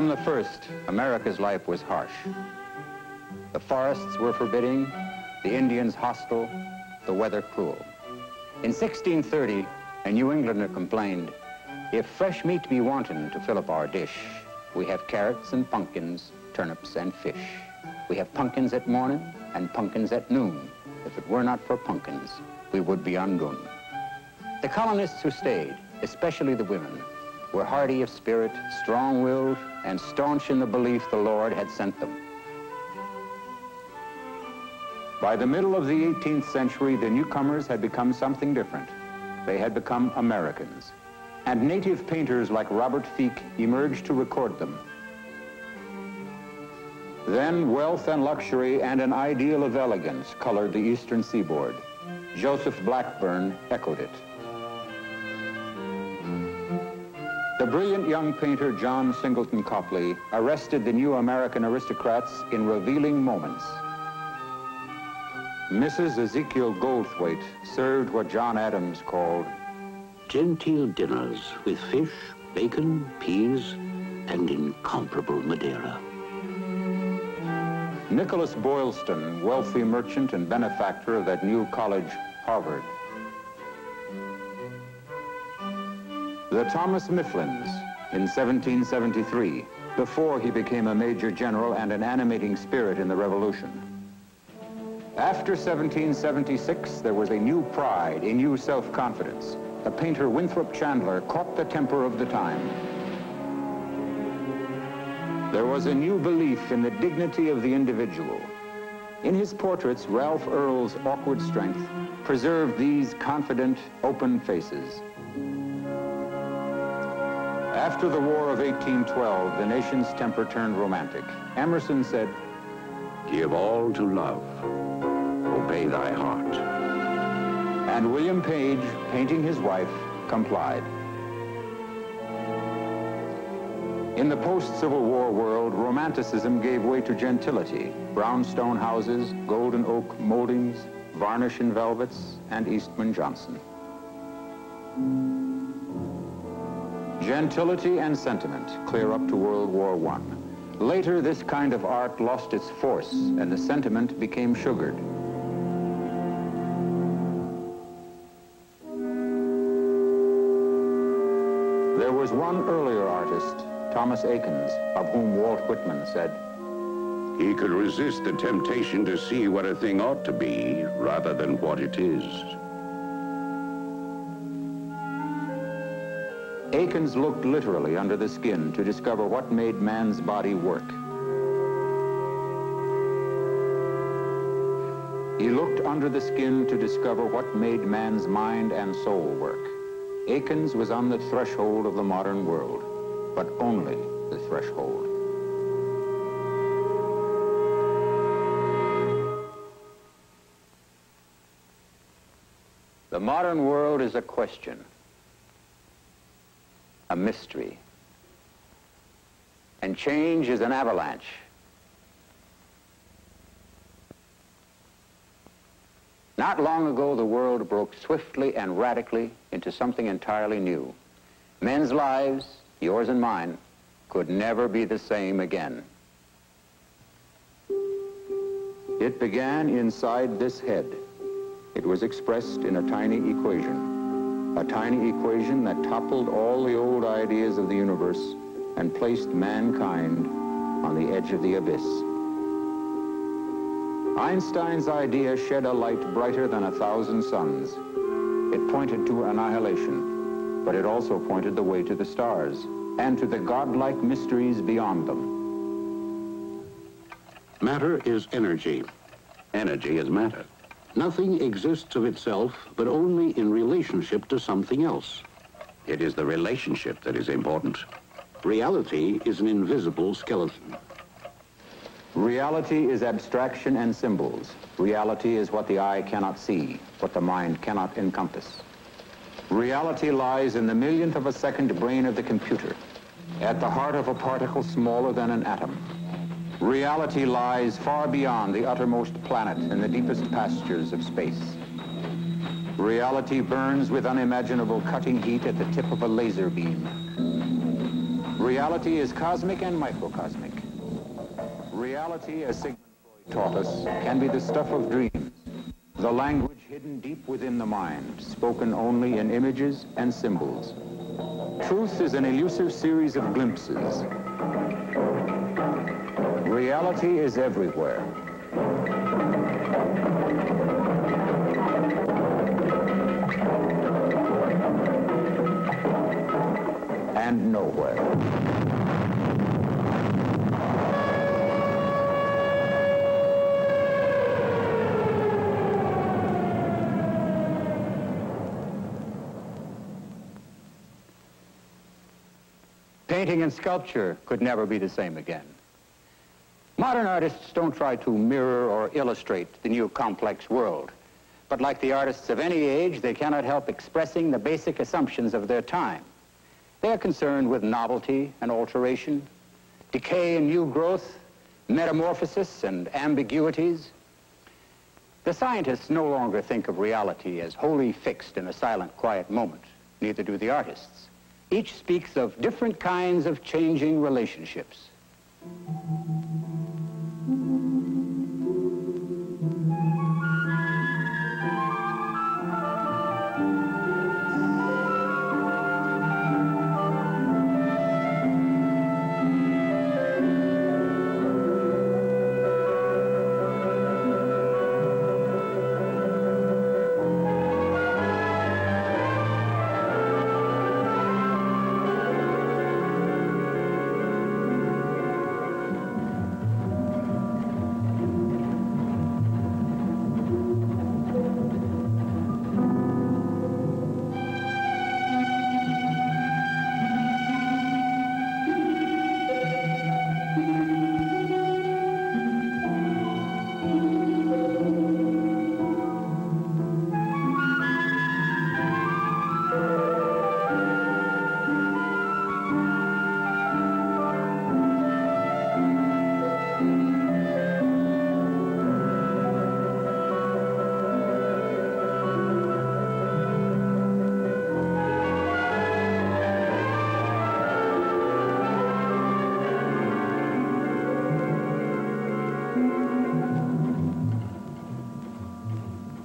From the first, America's life was harsh. The forests were forbidding, the Indians hostile, the weather cruel. In 1630, a New Englander complained, "If fresh meat be wanting to fill up our dish, we have carrots and pumpkins, turnips and fish. We have pumpkins at morning and pumpkins at noon. If it were not for pumpkins, we would be undone." The colonists who stayed, especially the women, were hardy of spirit, strong-willed, and staunch in the belief the Lord had sent them. By the middle of the 18th century, the newcomers had become something different. They had become Americans. And native painters like Robert Feeke emerged to record them. Then wealth and luxury and an ideal of elegance colored the eastern seaboard. Joseph Blackburn echoed it. The brilliant young painter John Singleton Copley arrested the new American aristocrats in revealing moments. Mrs. Ezekiel Goldthwaite served what John Adams called genteel dinners with fish, bacon, peas, and incomparable Madeira. Nicholas Boylston, wealthy merchant and benefactor of that new college, Harvard. The Thomas Mifflins in 1773, before he became a major general and an animating spirit in the Revolution. After 1776, there was a new pride, a new self-confidence. The painter Winthrop Chandler caught the temper of the time. There was a new belief in the dignity of the individual. In his portraits, Ralph Earl's awkward strength preserved these confident, open faces. After the War of 1812, the nation's temper turned romantic. Emerson said, "Give all to love, obey thy heart." And William Page, painting his wife, complied. In the post-Civil War world, Romanticism gave way to gentility. Brownstone houses, golden oak moldings, varnish and velvets, and Eastman Johnson. Gentility and sentiment clear up to World War I. Later, this kind of art lost its force, and the sentiment became sugared. There was one earlier artist, Thomas Eakins, of whom Walt Whitman said, "He could resist the temptation to see what a thing ought to be rather than what it is." Eakins looked literally under the skin to discover what made man's body work. He looked under the skin to discover what made man's mind and soul work. Eakins was on the threshold of the modern world, but only the threshold. The modern world is a question, a mystery, and change is an avalanche. Not long ago, the world broke swiftly and radically into something entirely new. Men's lives, yours and mine, could never be the same again. It began inside this head. It was expressed in a tiny equation that toppled all the old ideas of the universe and placed mankind on the edge of the abyss. Einstein's idea shed a light brighter than 1,000 suns. It pointed to annihilation, but it also pointed the way to the stars and to the godlike mysteries beyond them. Matter is energy. Energy is matter. Nothing exists of itself, but only in relationship to something else. It is the relationship that is important. Reality is an invisible skeleton. Reality is abstraction and symbols. Reality is what the eye cannot see, what the mind cannot encompass. Reality lies in the millionth of a second brain of the computer, at the heart of a particle smaller than an atom. Reality lies far beyond the uttermost planet in the deepest pastures of space. Reality burns with unimaginable cutting heat at the tip of a laser beam. Reality is cosmic and microcosmic. Reality, as Sigmund Freud taught us, can be the stuff of dreams, the language hidden deep within the mind, spoken only in images and symbols. Truth is an elusive series of glimpses. Reality is everywhere. And nowhere. Painting and sculpture could never be the same again. Modern artists don't try to mirror or illustrate the new complex world, but like the artists of any age, they cannot help expressing the basic assumptions of their time. They are concerned with novelty and alteration, decay and new growth, metamorphosis and ambiguities. The scientists no longer think of reality as wholly fixed in a silent, quiet moment. Neither do the artists. Each speaks of different kinds of changing relationships.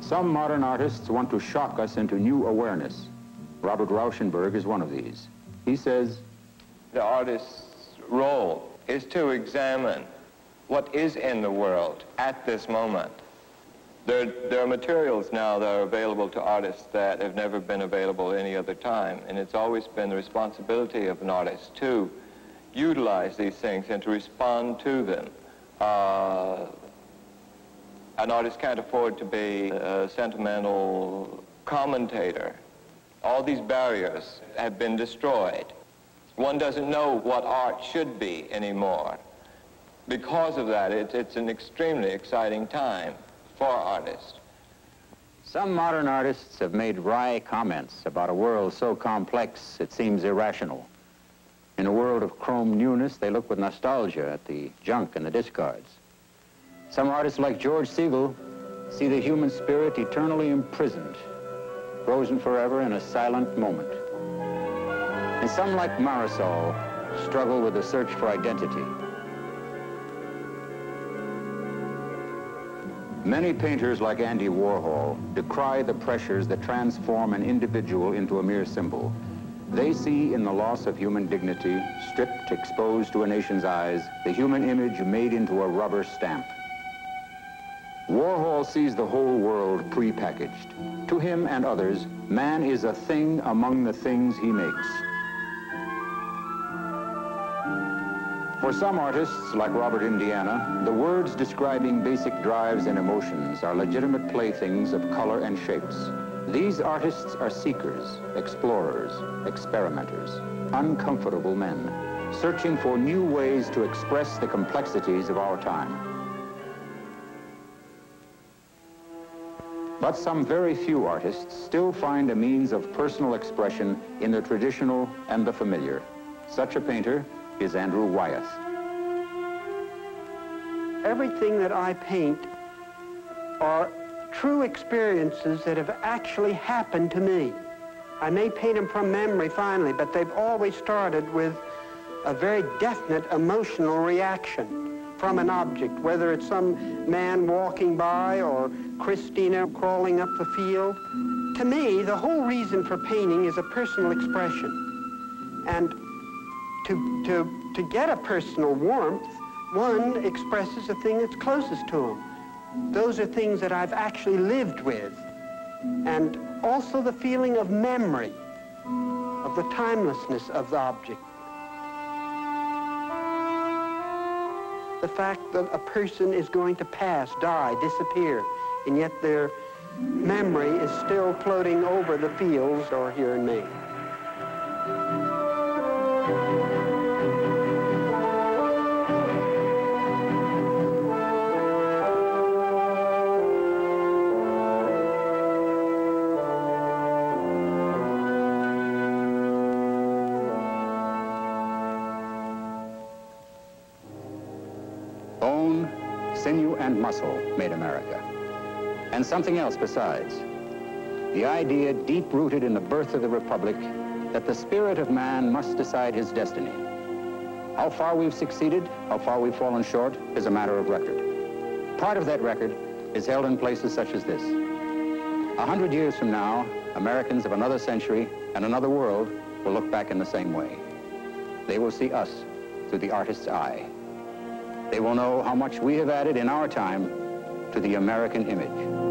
Some modern artists want to shock us into new awareness. Robert Rauschenberg is one of these. He says, the artist's role is to examine what is in the world at this moment. There are materials now that are available to artists that have never been available any other time, and it's always been the responsibility of an artist to utilize these things and to respond to them. An artist can't afford to be a sentimental commentator. All these barriers have been destroyed. One doesn't know what art should be anymore. Because of that, it's an extremely exciting time for artists. Some modern artists have made wry comments about a world so complex it seems irrational. In a world of chrome newness, they look with nostalgia at the junk and the discards. Some artists like George Segal see the human spirit eternally imprisoned, frozen forever in a silent moment. And some like Marisol struggle with the search for identity. Many painters like Andy Warhol decry the pressures that transform an individual into a mere symbol. They see in the loss of human dignity, stripped, exposed to a nation's eyes, the human image made into a rubber stamp. Warhol sees the whole world pre-packaged. To him and others, man is a thing among the things he makes. For some artists, like Robert Indiana, the words describing basic drives and emotions are legitimate playthings of color and shapes. These artists are seekers, explorers, experimenters, uncomfortable men, searching for new ways to express the complexities of our time. But some very few artists still find a means of personal expression in the traditional and the familiar. Such a painter is Andrew Wyeth. Everything that I paint are true experiences that have actually happened to me. I may paint them from memory finally, but they've always started with a very definite emotional reaction from an object, whether it's some man walking by or Christina crawling up the field. To me, the whole reason for painting is a personal expression. And to get a personal warmth, one expresses the thing that's closest to him. Those are things that I've actually lived with. And also the feeling of memory, of the timelessness of the object. The fact that a person is going to pass, die, disappear, and yet their memory is still floating over the fields or here in Maine. Bone, sinew, and muscle made America. And something else besides. The idea deep-rooted in the birth of the Republic that the spirit of man must decide his destiny. How far we've succeeded, how far we've fallen short, is a matter of record. Part of that record is held in places such as this. 100 years from now, Americans of another century and another world will look back in the same way. They will see us through the artist's eye. They will know how much we have added in our time to the American image.